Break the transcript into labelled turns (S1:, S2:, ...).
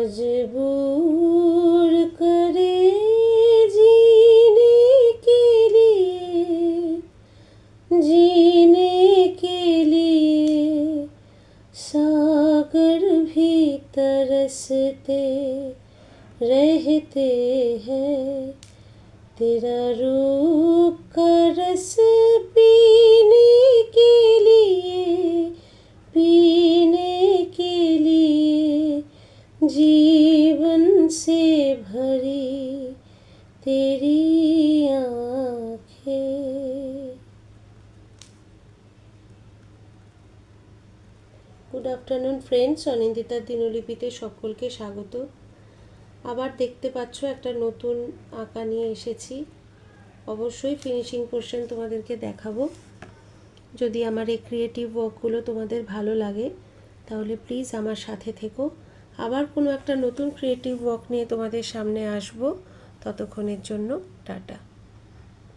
S1: मजबूर करे जीने के लिए सागर भी तरसते रहते हैं। तेरा रूप का रस पीने के लिए जीवन से भरी तेरी आँखें। गुड आफ्टरनुन फ्रेंड्स, অনিন্দিতার দিনলিপিতে সকলকে স্বাগত। আবার দেখতে পাচ্ছ একটা নতুন আঁকা নিয়ে এসেছি। অবশ্যই ফিনিশিং পোর্শন তোমাদেরকে দেখাবো। যদি আমার এই ক্রিয়েটিভ ওয়ার্কগুলো তোমাদের ভালো লাগে তাহলে প্লিজ আমার সাথে থেকো। আবার কোনো একটা নতুন ক্রিয়েটিভ ওয়ার্ক নিয়ে তোমাদের সামনে আসবো। ততক্ষণের জন্য টাটা।